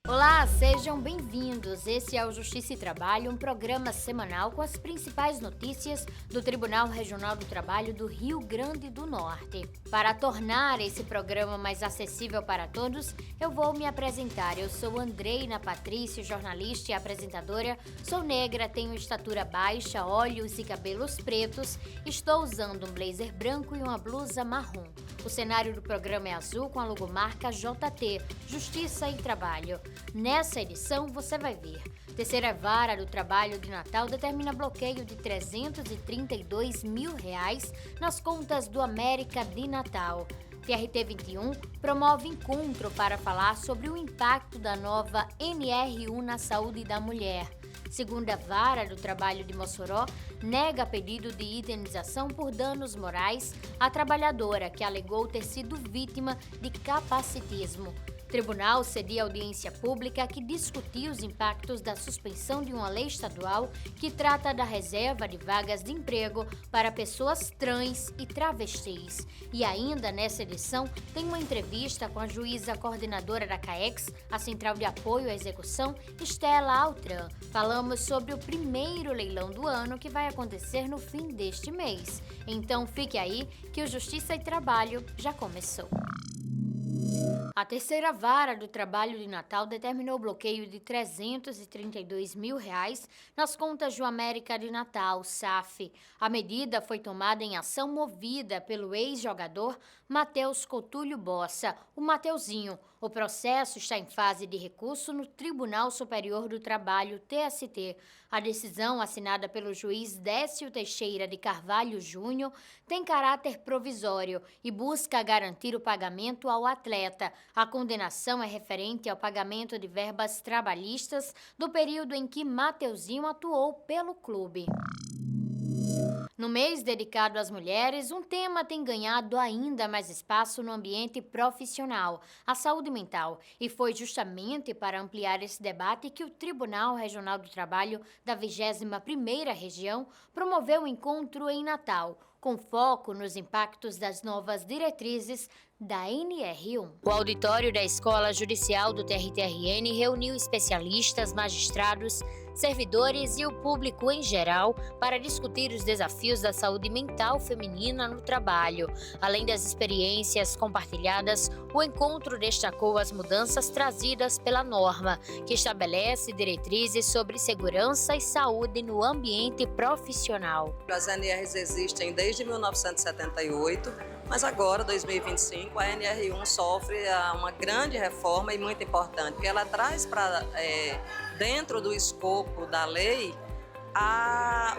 Olá, sejam bem-vindos. Esse é o Justiça e Trabalho, um programa semanal com as principais notícias do Tribunal Regional do Trabalho do Rio Grande do Norte. Para tornar esse programa mais acessível para todos, eu vou me apresentar. Eu sou Andreina Patrício, jornalista e apresentadora. Sou negra, tenho estatura baixa, olhos e cabelos pretos. Estou usando um blazer branco e uma blusa marrom. O cenário do programa é azul com a logomarca JT, Justiça e Trabalho. Nessa edição você vai ver: Terceira Vara do Trabalho de Natal determina bloqueio de R$332 mil nas contas do América de Natal. TRT 21 promove encontro para falar sobre o impacto da nova NR1 na saúde da mulher. Segunda Vara do Trabalho de Mossoró nega pedido de indenização por danos morais à trabalhadora que alegou ter sido vítima de capacitismo. Tribunal cedia audiência pública que discutiu os impactos da suspensão de uma lei estadual que trata da reserva de vagas de emprego para pessoas trans e travestis. E ainda nessa edição tem uma entrevista com a juíza coordenadora da CAEX, a Central de Apoio à Execução, Estela Altran. Falamos sobre o primeiro leilão do ano que vai acontecer no fim deste mês. Então fique aí que o Justiça e Trabalho já começou. A Terceira Vara do Trabalho de Natal determinou o bloqueio de R$332 mil nas contas do América de Natal, SAF. A medida foi tomada em ação movida pelo ex-jogador Matheus Cotúlio Bossa, o Mateuzinho. O processo está em fase de recurso no Tribunal Superior do Trabalho, TST. A decisão, assinada pelo juiz Décio Teixeira de Carvalho Júnior, tem caráter provisório e busca garantir o pagamento ao atleta. A condenação é referente ao pagamento de verbas trabalhistas do período em que Mateuzinho atuou pelo clube. No mês dedicado às mulheres, um tema tem ganhado ainda mais espaço no ambiente profissional, a saúde mental. E foi justamente para ampliar esse debate que o Tribunal Regional do Trabalho da 21ª Região promoveu o encontro em Natal, com foco nos impactos das novas diretrizes da NR1. O auditório da Escola Judicial do TRT-RN reuniu especialistas, magistrados, servidores e o público em geral para discutir os desafios da saúde mental feminina no trabalho. Além das experiências compartilhadas, o encontro destacou as mudanças trazidas pela norma, que estabelece diretrizes sobre segurança e saúde no ambiente profissional. As NRs existem desde 1978, mas agora, 2025, a NR1 sofre uma grande reforma e muito importante, porque ela traz para dentro do escopo da lei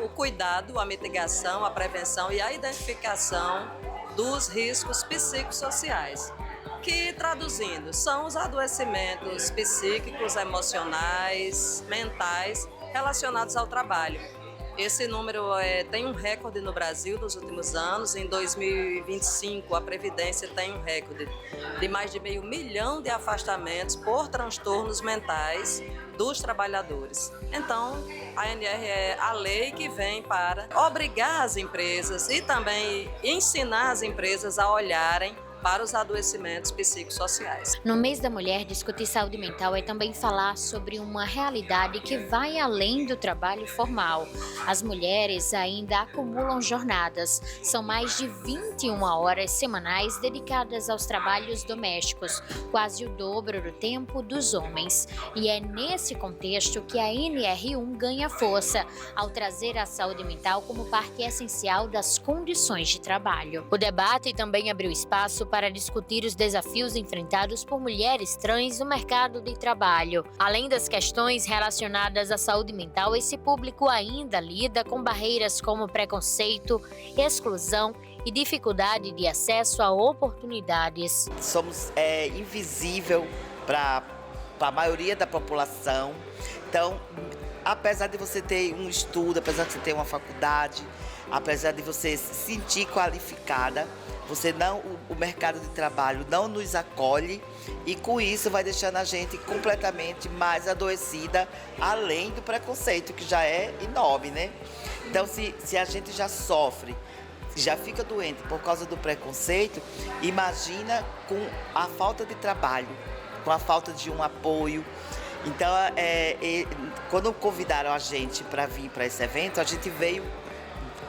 o cuidado, a mitigação, a prevenção e a identificação dos riscos psicossociais, que, traduzindo, são os adoecimentos psíquicos, emocionais, mentais relacionados ao trabalho. Esse número tem um recorde no Brasil nos últimos anos. Em 2025, a Previdência tem um recorde de mais de 500 mil de afastamentos por transtornos mentais dos trabalhadores. Então, a NR é a lei que vem para obrigar as empresas e também ensinar as empresas a olharem para os adoecimentos psicossociais. No mês da mulher, discutir saúde mental é também falar sobre uma realidade que vai além do trabalho formal. As mulheres ainda acumulam jornadas. São mais de 21 horas semanais dedicadas aos trabalhos domésticos, quase o dobro do tempo dos homens. E é nesse contexto que a NR1 ganha força, ao trazer a saúde mental como parte essencial das condições de trabalho. O debate também abriu espaço para discutir os desafios enfrentados por mulheres trans no mercado de trabalho. Além das questões relacionadas à saúde mental, esse público ainda lida com barreiras como preconceito, exclusão e dificuldade de acesso a oportunidades. Somos invisível para a maioria da população. Então, apesar de você ter um estudo, apesar de você ter uma faculdade, apesar de você se sentir qualificada, o mercado de trabalho não nos acolhe e com isso vai deixando a gente completamente mais adoecida, além do preconceito, que já é enorme, né? Então, se a gente já sofre, já fica doente por causa do preconceito, imagina com a falta de trabalho. com a falta de um apoio. Então, quando convidaram a gente para vir para esse evento, a gente veio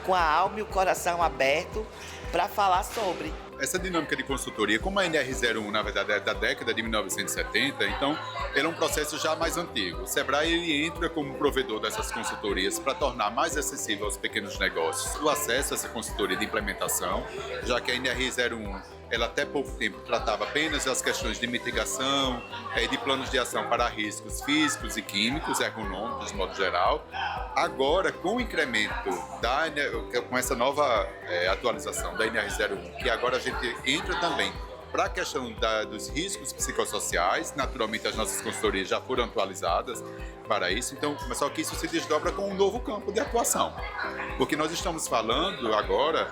com a alma e o coração aberto para falar sobre. Essa dinâmica de consultoria, como a NR01, na verdade, é da década de 1970, então, ele é um processo já mais antigo. O Sebrae ele entra como provedor dessas consultorias para tornar mais acessível aos pequenos negócios o acesso a essa consultoria de implementação, já que a NR01 ela até pouco tempo tratava apenas das questões de mitigação, de planos de ação para riscos físicos e químicos, ergonômicos, de modo geral. Agora, com o incremento, com essa nova atualização da NR01, que agora a gente entra também para a questão dos riscos psicossociais, naturalmente as nossas consultorias já foram atualizadas para isso, então, mas só que isso se desdobra com um novo campo de atuação. Porque nós estamos falando agora,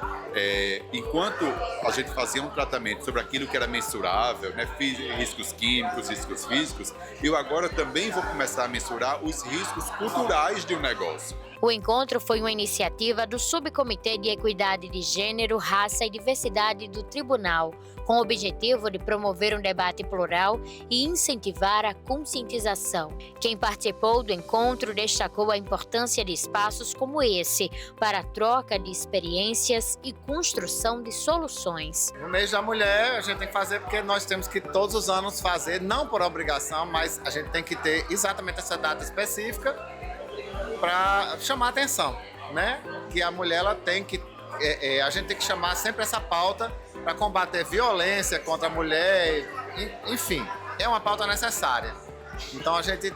enquanto a gente fazia um tratamento sobre aquilo que era mensurável, né, riscos químicos, riscos físicos, eu agora também vou começar a mensurar os riscos culturais de um negócio. O encontro foi uma iniciativa do Subcomitê de Equidade de Gênero, Raça e Diversidade do Tribunal, com o objetivo de promover um debate plural e incentivar a conscientização. Quem participou do encontro destacou a importância de espaços como esse para a troca de experiências e construção de soluções. No mês da mulher, a gente tem que fazer porque nós temos que todos os anos fazer, não por obrigação, mas a gente tem que ter exatamente essa data específica para chamar a atenção, né? Que a mulher ela tem que, a gente tem que chamar sempre essa pauta para combater violência contra a mulher, enfim, é uma pauta necessária. Então a gente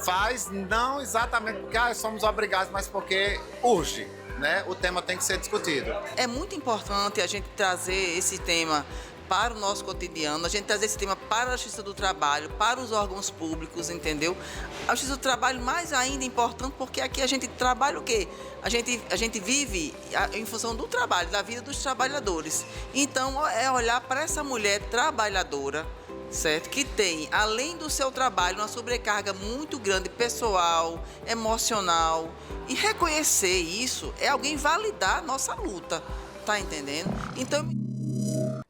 faz não exatamente porque somos obrigados, mas porque urge, né? O tema tem que ser discutido. É muito importante a gente trazer esse tema para o nosso cotidiano, a gente trazer esse tema para a Justiça do Trabalho, para os órgãos públicos, entendeu? A Justiça do Trabalho mais ainda importante porque aqui a gente trabalha o quê? A gente vive em função do trabalho, da vida dos trabalhadores. Então, é olhar para essa mulher trabalhadora, certo? Que tem, além do seu trabalho, uma sobrecarga muito grande pessoal, emocional. E reconhecer isso é alguém validar a nossa luta, tá entendendo? Então...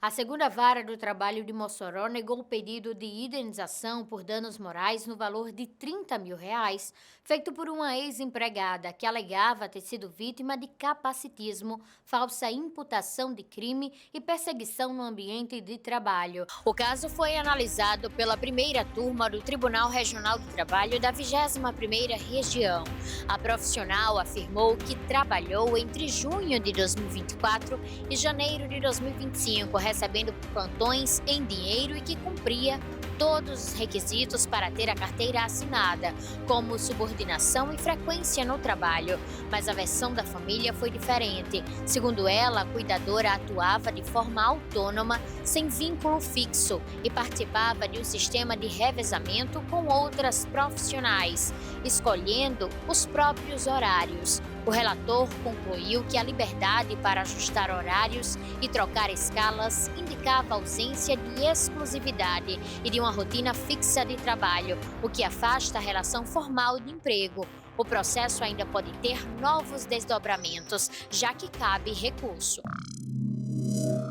A segunda vara do trabalho de Mossoró negou o pedido de indenização por danos morais no valor de R$30 mil, feito por uma ex-empregada que alegava ter sido vítima de capacitismo, falsa imputação de crime e perseguição no ambiente de trabalho. O caso foi analisado pela primeira turma do Tribunal Regional do Trabalho da 21ª Região. A profissional afirmou que trabalhou entre junho de 2024 e janeiro de 2025, recebendo plantões em dinheiro e que cumpria todos os requisitos para ter a carteira assinada, como subordinação e frequência no trabalho. Mas a versão da família foi diferente. Segundo ela, a cuidadora atuava de forma autônoma, sem vínculo fixo, e participava de um sistema de revezamento com outras profissionais, escolhendo os próprios horários. O relator concluiu que a liberdade para ajustar horários e trocar escalas indicava ausência de exclusividade e de uma rotina fixa de trabalho, o que afasta a relação formal de emprego. O processo ainda pode ter novos desdobramentos, já que cabe recurso.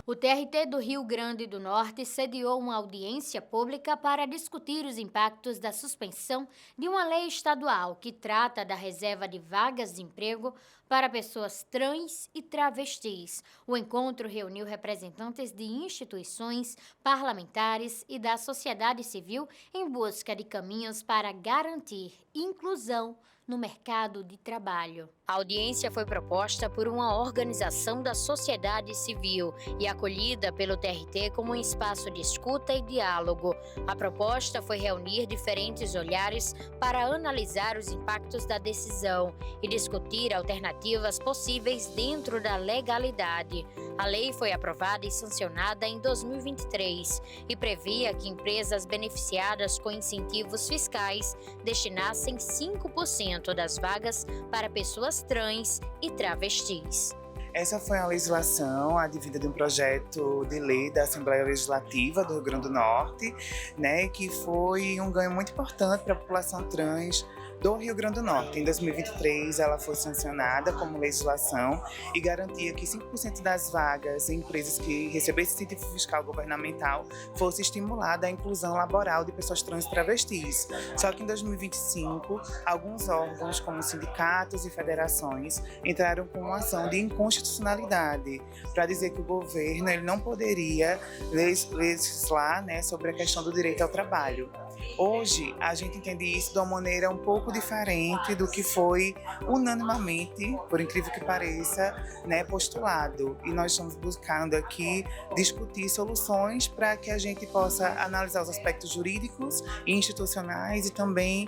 O TRT do Rio Grande do Norte sediou uma audiência pública para discutir os impactos da suspensão de uma lei estadual que trata da reserva de vagas de emprego para pessoas trans e travestis. O encontro reuniu representantes de instituições, parlamentares e da sociedade civil em busca de caminhos para garantir inclusão no mercado de trabalho. A audiência foi proposta por uma organização da sociedade civil e acolhida pelo TRT como um espaço de escuta e diálogo. A proposta foi reunir diferentes olhares para analisar os impactos da decisão e discutir alternativas possíveis dentro da legalidade. A lei foi aprovada e sancionada em 2023 e previa que empresas beneficiadas com incentivos fiscais destinassem 5% das vagas para pessoas trans e travestis. Essa foi a legislação advinda de um projeto de lei da Assembleia Legislativa do Rio Grande do Norte, né, que foi um ganho muito importante para a população trans do Rio Grande do Norte. Em 2023, ela foi sancionada como legislação e garantia que 5% das vagas em empresas que recebessem incentivo fiscal governamental fosse estimulada a inclusão laboral de pessoas trans e travestis. Só que em 2025, alguns órgãos, como sindicatos e federações, entraram com uma ação de inconstitucionalidade para dizer que o governo ele não poderia legislar, né, sobre a questão do direito ao trabalho. Hoje, a gente entende isso de uma maneira um pouco diferente do que foi unanimamente, por incrível que pareça, né, postulado. E nós estamos buscando aqui discutir soluções para que a gente possa analisar os aspectos jurídicos e institucionais e também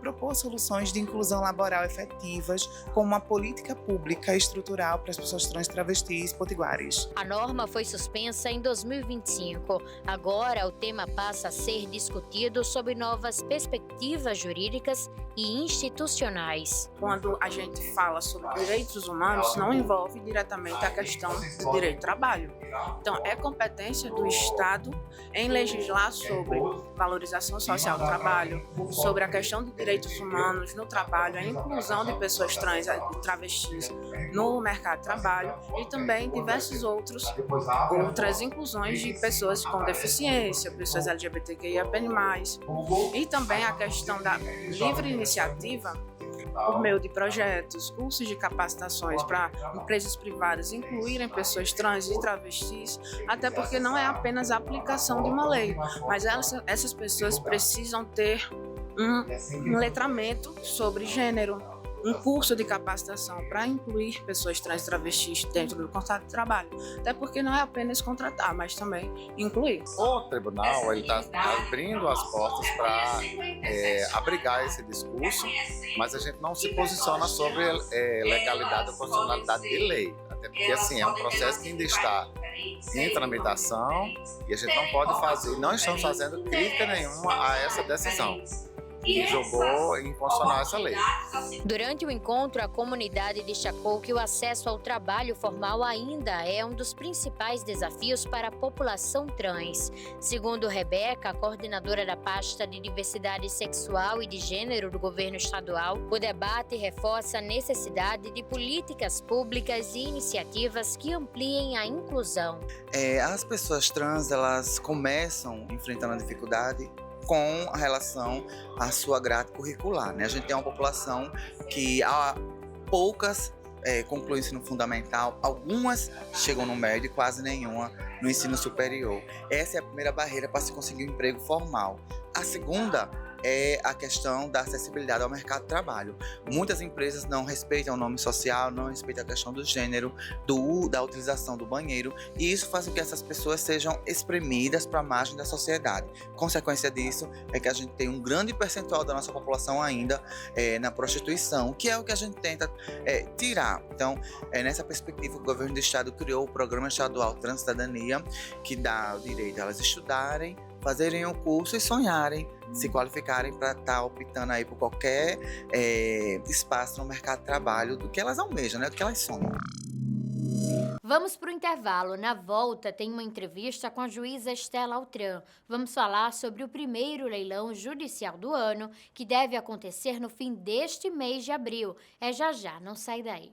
propor soluções de inclusão laboral efetivas como uma política pública estrutural para as pessoas trans, travestis e potiguares. A norma foi suspensa em 2025. Agora, o tema passa a ser discutido sob novas perspectivas jurídicas e institucionais. Quando a gente fala sobre direitos humanos, não envolve diretamente a questão do direito ao trabalho. Então, é competência do Estado em legislar sobre valorização social do trabalho, sobre a questão de direitos humanos no trabalho, a inclusão de pessoas trans e travestis no mercado de trabalho e também diversas outras inclusões de pessoas com deficiência, pessoas LGBTQIA+, e também a questão da livre iniciativa por meio de projetos, cursos de capacitações para empresas privadas incluírem pessoas trans e travestis, até porque não é apenas a aplicação de uma lei, mas essas pessoas precisam ter um letramento sobre gênero, um curso de capacitação para incluir pessoas trans e travestis dentro do contrato de trabalho, até porque não é apenas contratar, mas também incluir. O tribunal está abrindo as portas para abrigar esse discurso, mas a gente não se posiciona sobre legalidade ou constitucionalidade de lei, até porque assim, é um processo que ainda está em tramitação e a gente não pode fazer, não estamos fazendo crítica nenhuma a essa decisão. E jogou em constitucional essa lei. Durante o encontro, a comunidade destacou que o acesso ao trabalho formal ainda é um dos principais desafios para a população trans. Segundo Rebeca, a coordenadora da pasta de diversidade sexual e de gênero do governo estadual, o debate reforça a necessidade de políticas públicas e iniciativas que ampliem a inclusão. As pessoas trans, elas começam enfrentando a dificuldade com relação à sua grade curricular, né? A gente tem uma população que há poucas concluem o ensino fundamental, algumas chegam no médio e quase nenhuma no ensino superior. Essa é a primeira barreira para se conseguir um emprego formal. A segunda é a questão da acessibilidade ao mercado de trabalho. Muitas empresas não respeitam o nome social, não respeitam a questão do gênero, da utilização do banheiro, e isso faz com que essas pessoas sejam espremidas para a margem da sociedade. Consequência disso é que a gente tem um grande percentual da nossa população ainda na prostituição, que é o que a gente tenta tirar. Então, nessa perspectiva, o governo do estado criou o Programa Estadual Transcidadania, que dá o direito a elas estudarem, fazerem um curso e sonharem, se qualificarem para estar optando aí por qualquer espaço no mercado de trabalho do que elas almejam, né? Do que elas sonham. Vamos para o intervalo. Na volta tem uma entrevista com a juíza Estela Altran. Vamos falar sobre o primeiro leilão judicial do ano, que deve acontecer no fim deste mês de abril. É já, não sai daí.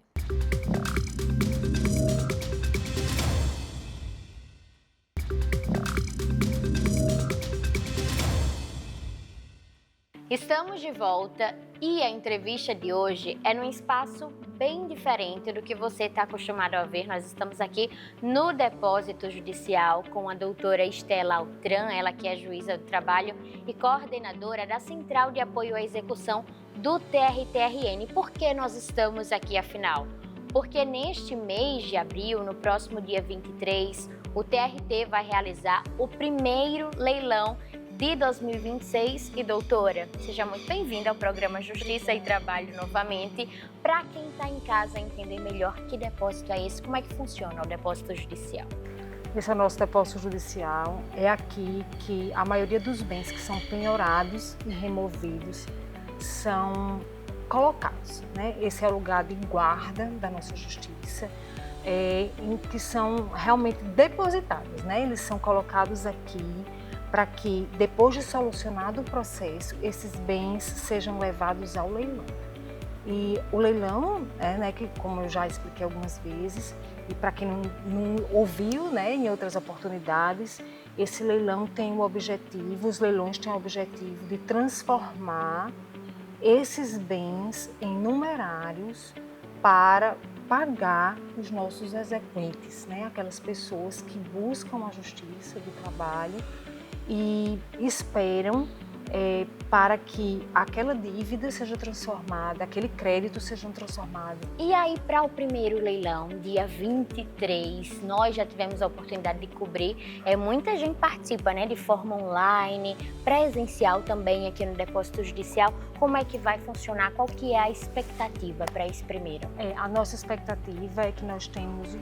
Estamos de volta e a entrevista de hoje é num espaço bem diferente do que você está acostumado a ver. Nós estamos aqui no depósito judicial com a doutora Estela Altran, ela que é juíza do trabalho e coordenadora da Central de Apoio à Execução do TRTRN. Por que nós estamos aqui afinal? Porque neste mês de abril, no próximo dia 23, o TRT vai realizar o primeiro leilão de 2026 e doutora, seja muito bem-vinda ao programa Justiça e Trabalho novamente. Para quem está em casa entender melhor que depósito é esse, como é que funciona o depósito judicial? Esse é o nosso depósito judicial, é aqui que a maioria dos bens que são penhorados e removidos são colocados, né? Esse é o lugar de guarda da nossa justiça, em que são realmente depositados, né? Eles são colocados aqui para que, depois de solucionado o processo, esses bens sejam levados ao leilão. E o leilão, né, que como eu já expliquei algumas vezes, e para quem não ouviu, né, em outras oportunidades, esse leilão tem o objetivo, os leilões têm o objetivo de transformar esses bens em numerários para pagar os nossos exequentes, né, aquelas pessoas que buscam a justiça do trabalho e esperam para que aquela dívida seja transformada, aquele crédito seja transformado. E aí, para o primeiro leilão, dia 23, nós já tivemos a oportunidade de cobrir. Muita gente participa, né, de forma online, presencial também aqui no Depósito Judicial. Como é que vai funcionar? Qual que é a expectativa para esse primeiro? A nossa expectativa é que nós temos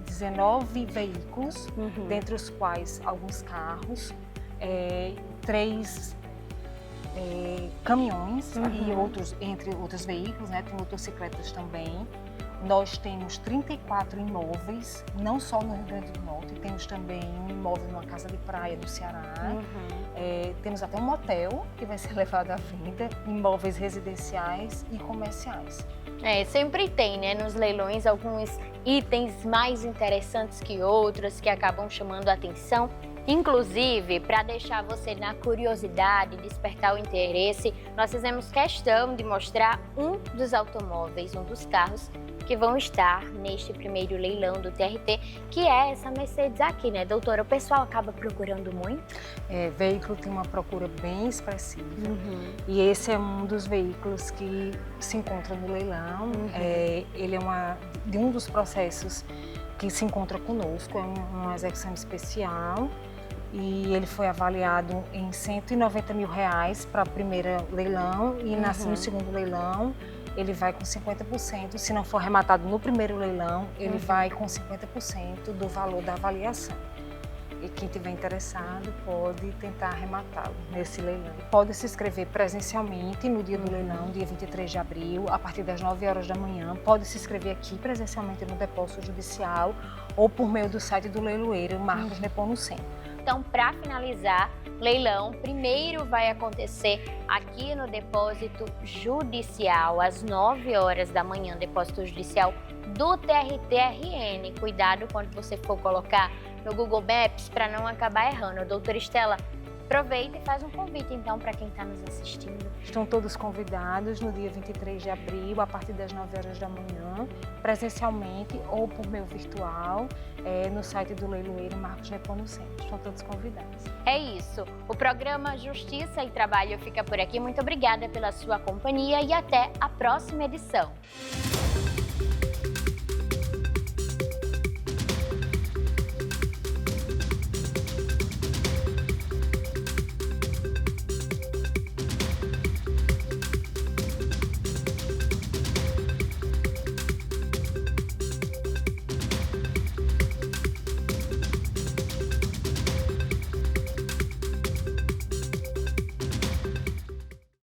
19 veículos, dentre os quais alguns carros, 3 caminhões e outros, entre outros veículos, né? Tem motocicletas também. Nós temos 34 imóveis, não só no Rio Grande do Norte, temos também um imóvel numa casa de praia do Ceará. Temos até um motel que vai ser levado à venda, imóveis residenciais e comerciais. Sempre tem, né, nos leilões alguns itens mais interessantes que outros que acabam chamando a atenção. Inclusive, para deixar você na curiosidade, despertar o interesse, nós fizemos questão de mostrar um dos automóveis, um dos carros que vão estar neste primeiro leilão do TRT, que é essa Mercedes aqui, né, doutora? O pessoal acaba procurando muito? Veículo tem uma procura bem expressiva e esse é um dos veículos que se encontra no leilão. Ele é de um dos processos que se encontra conosco, é uma execução especial. E ele foi avaliado em R$190 mil para o primeiro leilão e no segundo leilão ele vai com 50%. Se não for arrematado no primeiro leilão, ele vai com 50% do valor da avaliação. E quem tiver interessado pode tentar arrematá-lo nesse leilão. Pode se inscrever presencialmente no dia do leilão, dia 23 de abril, a partir das 9 horas da manhã. Pode se inscrever aqui presencialmente no Depósito Judicial ou por meio do site do leiloeiro Marcos Nepomuceno. Então, para finalizar, leilão primeiro vai acontecer aqui no Depósito Judicial, às 9 horas da manhã, Depósito Judicial do TRT-RN. Cuidado quando você for colocar no Google Maps para não acabar errando. Doutora Estela, aproveita e faz um convite, então, para quem está nos assistindo. Estão todos convidados no dia 23 de abril, a partir das 9 horas da manhã, presencialmente ou por meio virtual, no site do leiloeiro Marcos Nepomuceno. Estão todos convidados. É isso. O programa Justiça e Trabalho fica por aqui. Muito obrigada pela sua companhia e até a próxima edição.